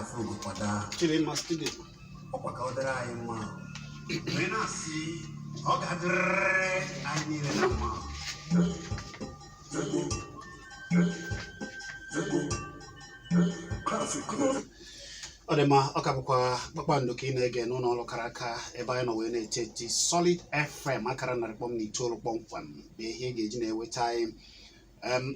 afro go kwada chile mastide okwa ka odara ayi ma we na si o ga dre ayi ni le ma Odema okabukwa kpakpando ka ị na-ege n'ụlọ ọrụ kara aka ebe anyị nọ wee na-eteti Solid FM akara narị kpọm na itoolu kpọmkwem bụ ihe ị ga-eji na-eweta anyị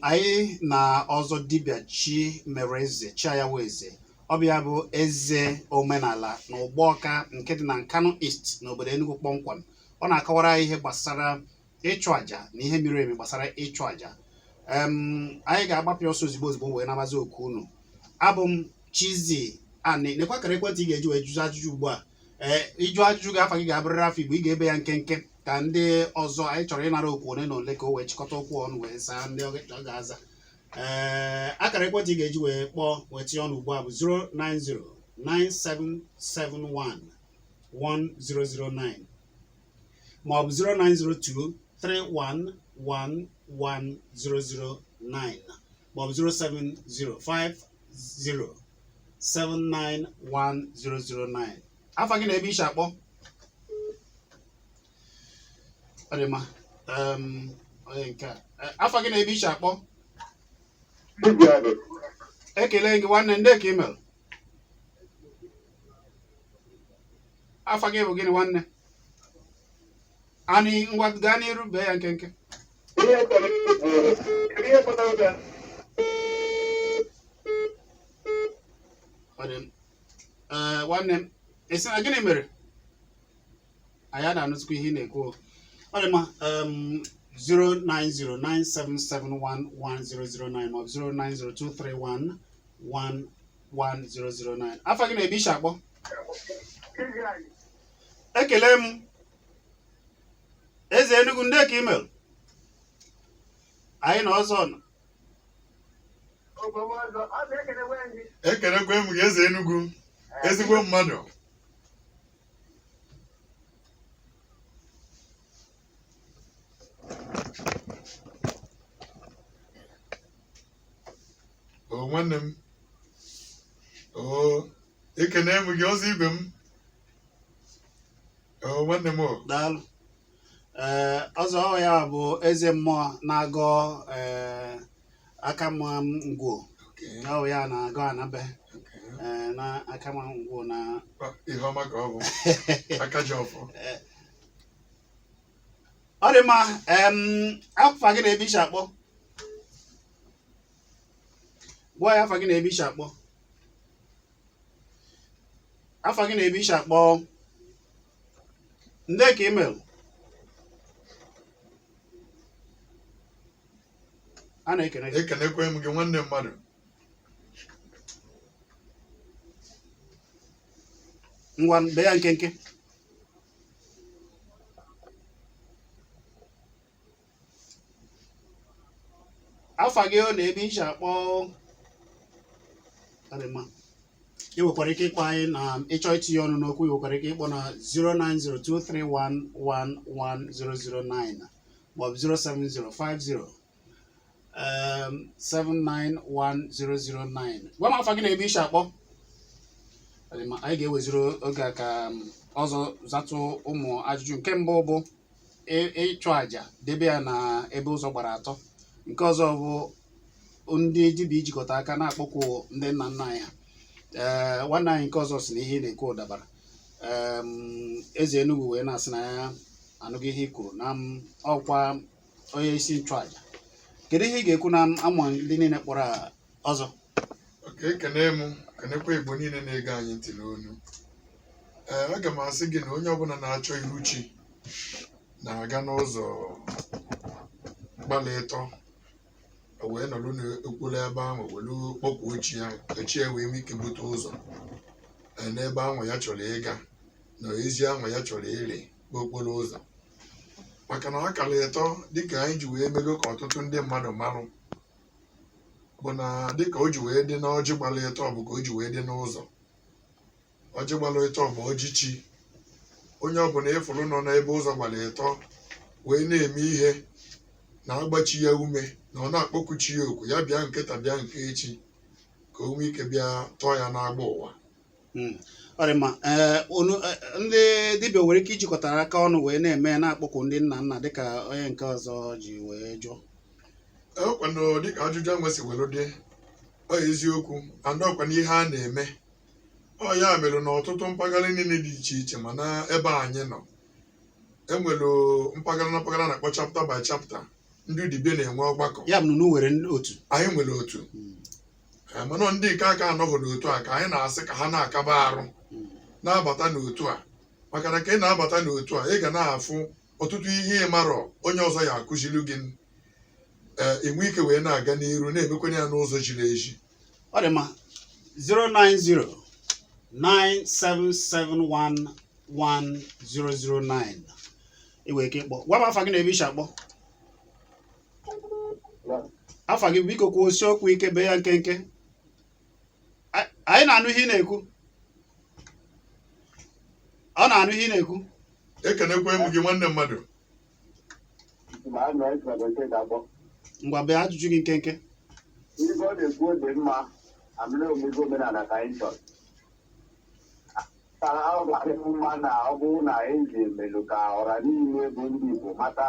anyị na ọzọ dibịa Chimereze Chiayaweze ọbịa bụ eze omenala na Ụgbọọka nke dị na Nkanu East n'obodo Enugu kpọmkwem. Ọ na-akọwara ihe gbasara ịchụ aja na ihe miri emi gbasara ịchụ aja. Anyị ga-agbapụ ọsọ ozigbo wee nabazi oku unu. Abụ m Chizi ani nekwa kare ekwentị ị ga-eji wee jụọ ajụjụ ugbu a ịjụ ajụjụ ga-afa gị ga-abụrịrị afọ Igbo ị ga-ebe ya nkenke ka ndị ọzọ anyị chọrọ ịnara okwu one na ole ka o wee chịkọta okwu ọnụ wee saa ndị ọ ga-aza. Akara ekwentị ị ga-eji wee kpọọ wee tinye ọnụ ugbu a bụ 09097711009 maọbụ 09023111009 maọbụ 07050791009. Afa gị na-ebe ishi akpọ ọdịma onye nke afa gị na-ebe ishi akpọ ekele gị nwanne ndị ka email afa gị bụ gịnị nwanne anyị ngwa gaa n'iru bee ya nkenke nwanne m esi na gịnị mere anyị na-anụzikwa ihe ị na-ekwu ọ dị mma 09097711009 maọbụ 09023111009. Afa gị na-ebe ishi akpọ ekele m eze Enugu ndị ka email anyị na ọzọ nọ ekelekwe m eze Enugu ezigbo mmadụ nwanne m ekene m gị ọzọ ibe m nwanne m daalụ ọzọ ya bụ eze mmụọ na-agọ aka ngwo ọ ya na-agọ anabe na aka ngwo na ihe ọma ka ọ bụ aka ji ọfọ ọ dị mma afa gị na-ebe ishi akpọ gwa ya afa gị na-ebe ishi akpọ afa gị na-ebe ishi akpọ ndị ka email a na-ekenekwe m gị nwanne mmadụ ngwa be ya nkenke afa gị ọ na-ebe ishi akpọ ị nwekwara ike ịkpọ anyị na ịchọ itinye ọnụ n'okwu ị nwekwara ike ịkpọ na 09023111009 maọbụ 07050791009. Gwa m afa gị na-ebe ishi akpọ anyị ga-eweziri oge a ka ọzọ zatụ ụmụ ajụjụ. Nke mbụ bụ ịchụ àjà debe ya na ebe ụzọ gbara atọ. Nke ọzọ bụ ndị dibịa ijikọta aka na-akpọkwu ndị nna nna anyị ha. Nwanne anyị nke ọzọ si na ihe ị na-ekwu ụdabara eze Enugu wee na-asị na ya anụghị ihe i kwuru na ọkwa onye isi nchụàjà. Kedu ihe ị ga-ekwu na amụ ndị niile kpọrọ ọzọ? ekene m kenekwa Igbo niile na-ege anyị ntị n'onu. Aga m asị gị na onye ọbụla na-achọ iru chi na-aga n'ụzọ gbalị ịtọ wee nọrọ n'okpuru ebe ahụ welu kpọkwuo chi ya echi ya wee mee ike bute ụzọ n'ebe ahụ ya chọrọ ịga na ezi ahụ ya chọrọ ire okporo ụzọ, maka na akara ịtọ dịka anyị ji wee mego ka ọtụtụ ndị mmadụ marụ bụ na dịka o ji wee dị na ọjị gbara ịtọ bụ ka o ji wee dị n'ụzọ. Ọjị gbara ịtọ bụ ọjị chi. Onye ọbụla ịfụrụ nọ n'ebe ụzọ gbara ịtọ wee na-eme ihe na-agbachi ya ume na ọ na-akpọkuchi ya oku ya bịa nkịta bịa nke echi ka o nwee ike bịa tọọ ya n'agba ụwa. Ọ dị mma. Ndị dibịa nwere ike ijikọtara aka ọnụ wee na-eme na-akpọkụ ndị nna nna dịka onye nke ọzọ ji wee jụọ. Ọkwanụ dịka ajụjụ ahụ si were dị ọ eziokwu ọkwanụ ihe a na-eme ọ ya mere na ọtụtụ mpaghara niile dị iche iche mana ebe anyị nọ enwere mpaghara na mpaghara na-akpọ chapter by chapter ndị dibịa na-enwe ọgbakọ. Ya bụ na nwere otu. Anyị nwere otu mana ndị nke aka anọghị n'otu a ka anyị na-asị ka ha na-akaba arụ na-abata n'otu a, maka na ka ị na-abata n'otu a ị ga na-afụ ọtụtụ ihe ị marọ onye ọzọ ya akụziri gị enwe ike wee na-aga n'iru na-emekwenye ya n'ụzọ jiri eji. Ọ dị mma. 09097711009 iwee ike ịkpọ. Gwa m afa gị na ebe ishi akpọ. Afa gị biko kwuo okwu ike bee ya nkenke. Anyị na-anụ ihe ị na-ekwu. Ọ na-anụ ihe ị na-ekwu. Ekenekwe m gị nwanne mmadụ. Ngwa bee ajụjụ gị nkenke. Ihe ọ na-ekwu dị mma amịrị omego omenala ka anyị chọrọ. Ọ ga-adịkwu mma na ọ bụrụ na eze emelụ ka ọra niile bụ ndị Igbo mata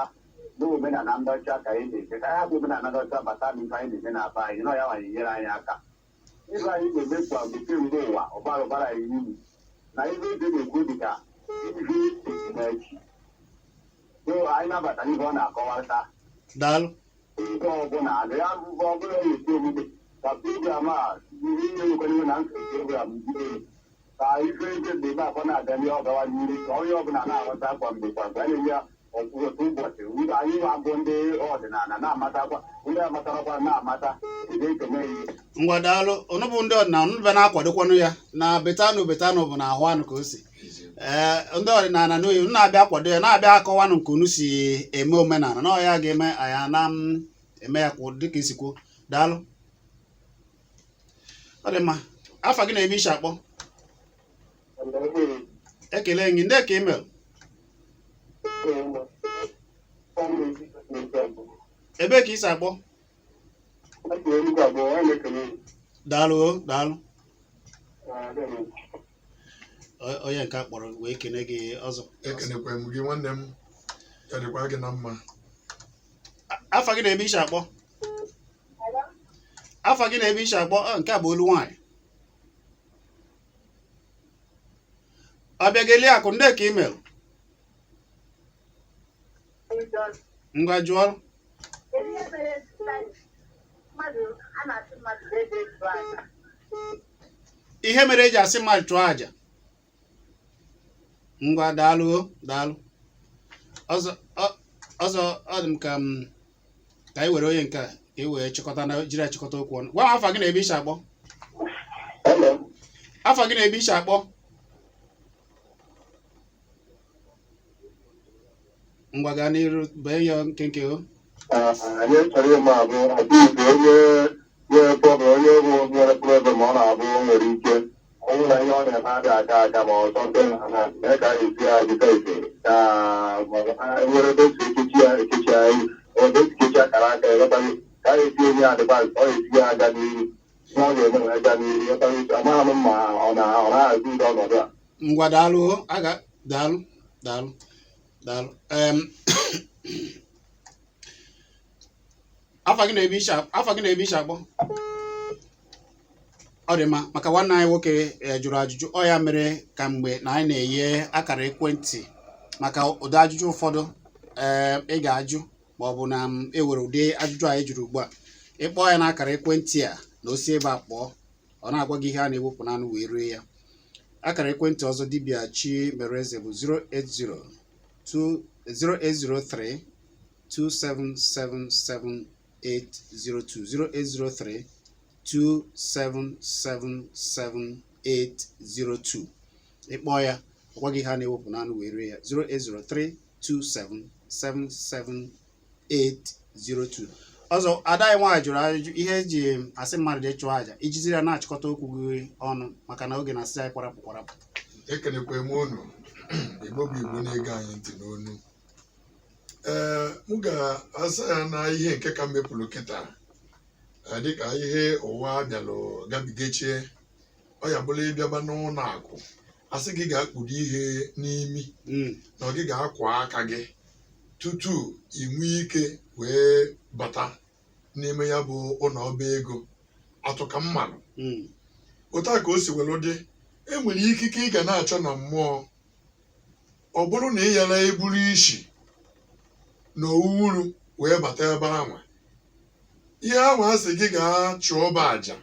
na omenala ndọcha ka anyị na-eme ka ya bụ omenala ndọcha bata n'ife anyị na-eme na be anyị na ya nwanyị nyere anyị aka. Ife anyị na-eme kwa mgbe mgbe ụwa ọbara ụbara anyị uru na ihe eze na-ekwu dị ka ihe echi. Anyị nabata ihe ọ na-akọwata. Daalụ. Nke ọbụla ya ọ bụla na-esi omume ka program a ihe nwekwara na nkiri program bido ka ife eze mgbe ebe akọ na-aga n'ihe ọgawa n'iru ka onye ọbụla na-aghọta kwa mgbe kwa mgbe a na-enye ya otu ụbọchị anyị na-abụ ndị ọdịnala na-amatakwa ndị amatarakwa na-amata ide ekene ihe. Ngwa daalụ. Unu bụ ndị ọdịnala unu bịa na-akwadokwanụ ya na betanụ bụ na ahụ anụ ka o si. Ndị ọdịnala n'oyi unu na-abịa akwado ya na-abịa akọwanụ nke unu si eme omenala na ọ ya ga-eme anya na eme ya kwa dịka isi kwuo. Daalụ. Ọ dị mma. Afa gị na ebe ishi akpọ. Ekele gị ndị ka email. Ebe ka isi akpọ. Daalụ daalụ. Onye nke akpọrọ wee kene gị ọzọ. Ekenekwe m gị nwanne m ya dịkwa gị na mma. Afa gị na ebe ishi akpọ. Afa gị na ebe ishi akpọ. Nke a bụ olu nwaanyị. Ọbịageli akụ ndị ka email. Ngwa jụọ. Ihe mere eji asị mmadụ chụọ aja. Ngwa daalụ daalụ. Ọzọ ọ dị m ka anyị were onye nke a ka e wee chịkọta na jiri achịkọta okwu ọnụ. Gwa m afa gị na ebe ishi akpọ. Afa gị na ebe ishi akpọ. Ngwa gaa n'iru bee ya nkenke o. Anyị chọrọ ịma abụ ọbụghị onye nwere problem onye bụ nwere problem ọ na-abụ nwere ike ọnwụ na ihe ọ na-eme adịghị aga ma ọzọ ndị mee ka anyị esi ya dịka ise ka nwere ebe si ekechi anyị ebe si kechi akara aka ịghọtaghị ka anyị esi enye adịvaịs ọ esi ya aga n'ihu ihe ọ ga-eme na aga n'ihu ịghọtaghị amaghị m ma ọ na-ahazi ndị ọnọdụ a. Ngwa daalụ daalụ daalụ daalụ. Afa gị na ebe ishi akpọ. Ọ dị mma maka nwanne anyị nwoke jụrụ ajụjụ ọ ya mere ka mgbe na anyị na-enye akara ekwentị maka ụdị ajụjụ ụfọdụ ị ga-ajụ ma ọ bụ na ewere ụdị ajụjụ anyị jụrụ ugbu a ịkpọ ya na akara ekwentị a na osi ebe a kpọọ ọ na-agwa gị ihe a na-ewepụ n'anụ wee rie ya. Akara ekwentị ọzọ dibịa Chimereze bụ 0803 2777802 0803-2777802. Ịkpọ ya ọgwa gị ha na-ewepụ n'anụ wee rie ya. 0803-2777802. Ọzọ ada anyị nwaanyị jụrụ ajụjụ ihe eji asị mmadụ dị chụọ aja ijiziri ya na-achịkọta okwu gị ọnụ maka na oge na-asị anyị kwarapụ. Ekenekwe m unu Igbo bụ Igbo na-ege anyị ntị n'onu. M ga-asa ya na ihe nke ka mepụrụ kịta dịka ihe ụwa bịalụ gabigechie ọ ya bụla ịbịaba n'ụlọ akụ asị gị ga-akpụdo ihe n'imi na gị ga-akwa aka gị tutu ị nwee ike wee bata n'ime ya bụ ụlọ ọba ego atụka mmanụ otu a ka o si welu dị enwere ikike ị ga na-achọ na mmụọ ọ bụrụ na ị yara eburu isi na owuwu wee bata ebe anwa ihe anwa asị gị gaa chụọ ọba aja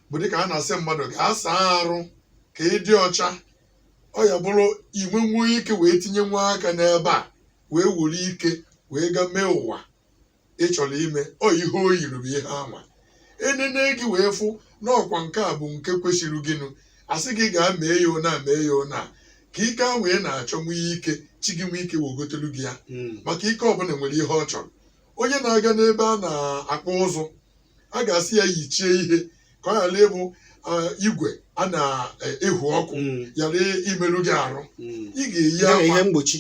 bụ dịka a na-asị mmadụ gaa saa arụ ka ị dị ọcha ọ ya bụrụ inwe nwee ike wee tinye nwa aka n'ebe a wee were ike wee gaa mee ụwa ị chọrọ ime ọ ihe o yiri bụ ihe anwa enene gị wee fụ n'ọkwa nke a bụ nke kwesịrị gịnụ asị gị gaa mee ya ona mee ya ona ka ike ahụ wee na-achọ nwee ike chi gị nwee ike wegotelu gị ya maka ike ọbụla nwere ihe ọ chọrọ onye na-aga n'ebe a na-akpụ ụzụ a ga-asị ya yichie ihe ka ọ ghara ịbụ igwe a na-ehu ọkụ ghara imerụ gị arụ ị ga-eyi akwa ihe mgbochi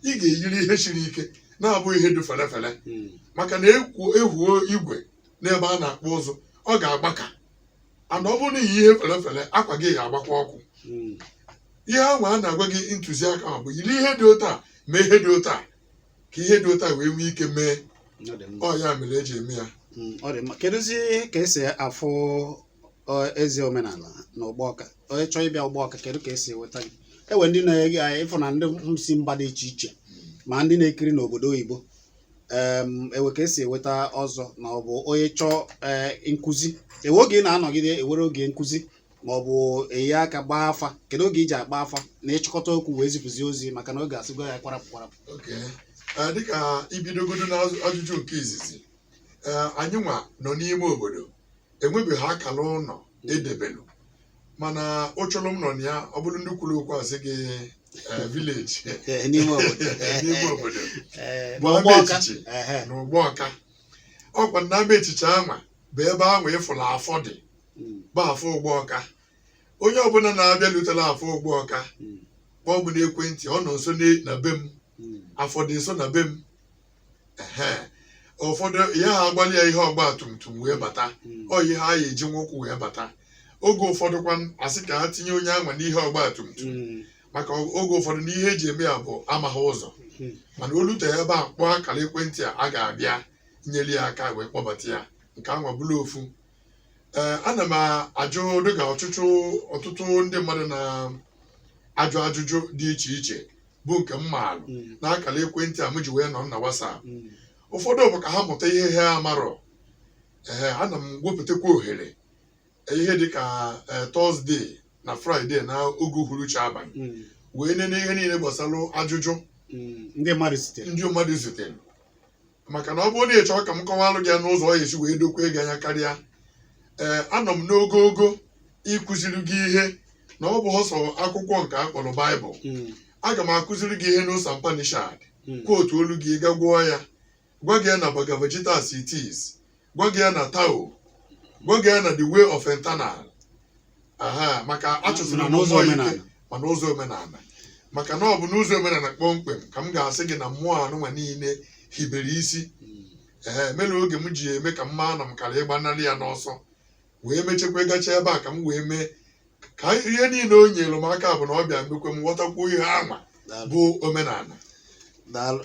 ị ga-eyiri ihe siri ike na-abụ ihe dị felefele maka na ehuo igwe n'ebe a na-akpụ ụzụ ọ ga-agbaka ana ọ bụrụ na iyi ihe felefele akwa gị ga-agbakwa ọkụ ihe ahụ a na-agwa gị ntụziaka ahụ bụ yiri ihe dị otu a mee ihe dị otu a ka ihe dị otu a wee nwee ike mee ọ ya mere eji eme ya. Ọ dị mma. Kedụzi ka esi afụ eze omenala na Ụgbọọka onye chọọ ịbịa Ụgbọọka kedu ka esi enweta gị ewe ndị na-ege ịfụ na ndị si mba dị iche iche ma ndị na-ekiri n'obodo oyibo ewe ka esi enweta ọzọ na ọ bụ onye chọọ nkụzi ewe oge ị na-anọgide ewere oge nkụzi ma ọ bụ eyi aka gbaa afa kedu oge iji agba afa na ịchịkọta okwu wee zipụzi ozi maka na oge asịgo ya kwarapụ kwarapụ. Dịka ibidogodo na ajụjụ nke izizi anyị nwa nọ n'ime obodo enwebeghị akara ụlọ edebelu mana ụchọrọ m nọ na ya ọ bụrụ ndị kwuru okwu asị gị vileji n'ime obodo bụ ama echiche na Ụgbọọka ọkwa na ama echiche anwa bụ ebe anwa ịfụrụ afọ dị bụ afọ Ụgbọọka onye ọbụla na-abịa lutere afọ Ụgbọọka kpọọ m n'ekwentị ọ nọ nso na be m afọ dị nso na be m ụfọdụ ihe ha agbalị ya ihe ọgba tum tum wee bata ọ ihe ha ya eji nwokwụ wee bata oge ụfọdụ kwa asị ka ha tinye onye anwa n'ihe ọgba tum tum maka oge ụfọdụ n'ihe eji eme ya bụ amaghị ụzọ mana olute ebe a kpọọ akara ekwentị a ga-abịa nyere ya aka wee kpọbata ya nke anwa bụrụ ofu ana m ajụ dịka ọtụtụ ndị mmadụ na-ajụ ajụjụ dị iche iche bụ nke m maalụ na akara ekwentị a m ji wee nọ na WhatsApp ụfọdụ bụ ka ha mụta ihe ha amarọ ana m wepụtakwa ohere ihe dịka Tọzdee na Fraịde na oge uhuruchi abalị wee nene ihe niile gbasara ajụjụ ndị mmadụ zitere maka na ọ bụrụ na ị chọọ ka m kọwalụ gị n'ụzọ ọ esi wee dokwa ego anya karịa anọ m n'ogogo ịkụziri gị ihe na ọ bụ ọsọ akwụkwọ nke a kpọrọ Baịbụl aga m akụziri gị ihe n'ụsa Upanishad kootu olu gị ga gwụọ ya gwa gị ya na Bhagavad Gita as it is gwa gị ya na Tao gwa gị ya na the way of internal maka achụsịrị n'ụzọ ike ma n'ụzọ omenala maka na ọ bụ n'ụzọ omenala kpọmkwem ka m ga-asị gị na mmụọ anụnwa niile hibere isi mere oge m ji eme ka mma na m kara ịgbanarị ya n'ọsọ wee mechekwa gacha ebe a ka m wee mee ka ihe niile o nyere m aka bụ na ọ bịa mekwe m ghọtakwuo ihe anwa bụ omenala.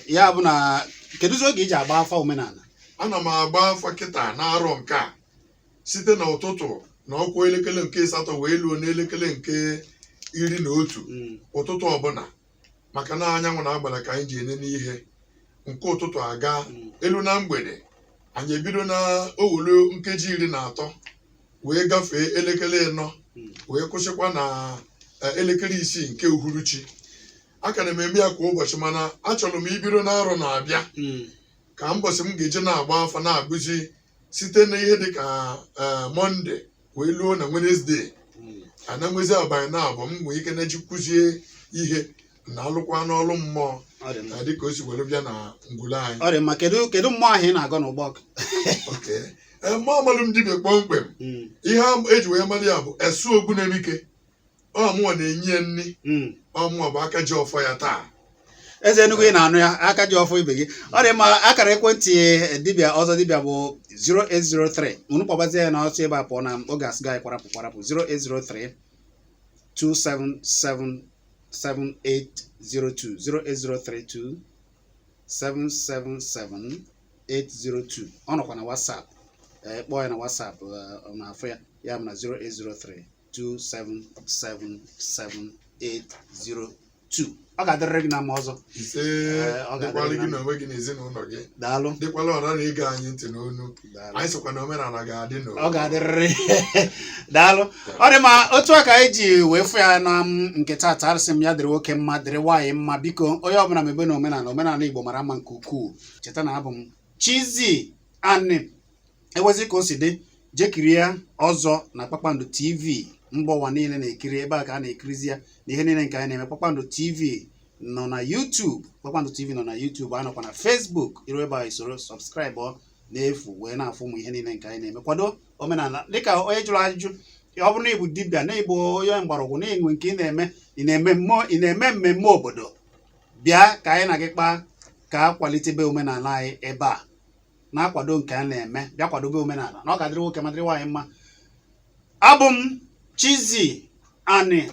Ya bụ na kedụzi oge iji agba afa omenala? Ana m agba afa kịta na-arọ nke a site n'ụtụtụ na ọkwa elekere nke 8 wee luo n'elekere nke 11 ụtụtụ ọbụla maka na anyanwụ na-agbara ka anyị ji enene ihe nke ụtụtụ aga elu na mgbede anyị ebido na owulu nkeji 13 wee gafee elekere 4 wee kwụsịkwa na elekere 6 nke uhuruchi aka na m eme ya kwa ụbọchị mana achọrọ m ibido n'arọ na-abịa ka mbọchị m ga-eje na-agba afa na-agụzi site na ihe dịka Mọnde wee luo na Wenezdee ana nwezi abanye na abụọ m nwee ike na-eji kụzie ihe na alụkwa n'ọrụ mmụọ dịka o si were bịa na ngwule anyị. Ọ dị mma. Kedu mmụọ ahụ ị na-agọ n'Ụgbọọka? Mmụọ malụ m dibịa kpọmkwem ihe eji wee mara ya bụ esu Ogbunebike ọmụọ na-enye ya nri ọmụọ bụ aka ji ọfọ ya taa eze Enugu ị na-anụ ya aka ji ọfọ ibe gị ọ dị mma akara ekwentị dibịa ọzọ dibịa bụ 0803 unu kpọbazie ya na ọsọ ebe a pụọ na oge asị gị kwarapụ 0803 277 7802 0803 277 7802 ọ nọkwa na WhatsApp kpọọ ya na WhatsApp na-afụ ya ya bụ na 0803 2777802 ọ ga-adịrịrị gị na mma ọzọ ise dịkwala gị na onwe gị na ezinụlọ gị daalụ dịkwala ọra na ịga anyị ntị n'onu anyị sịkwa na omenala ga-adị n'ụwa ọ ga-adịrịrị daalụ ọ dị ma otu a ka anyị ji wee fụ ya na nke taata arịsị m ya dịrị nwoke mma dịrị nwaanyị mma biko onye ọbụla mebe na omenala Igbo mara mma nke ukwuu cheta na abụ m Chizzy Ani ewezi ka o si dị jekirie ọzọ na Kpakpando TV mba ụwa niile na-ekiri ebe a ka a na-ekirizi ya na ihe niile nke anyị na-eme. Kpakpando TV nọ na YouTube, Kpakpando TV nọ na YouTube, anọkwa na Facebook. Iru ebe a isoro subscribe n'efu wee na-afụ ụmụ ihe niile nke anyị na-eme. Kwado omenala dịka onye jụrụ ajụjụ ọ bụrụ na ịbụ dibịa na ịbụ onye mgbọrọgwụ na-enwe nke ị na-eme mmemme obodo bịa ka anyị na gị kpaa ka a kwalitebe omenala anyị ebe a na-akwado nke a na-eme bịa kwadobe omenala na ọ ga-adịrị nwoke ma dịrị nwaanyị mma. Abụ m Chizzy Ani.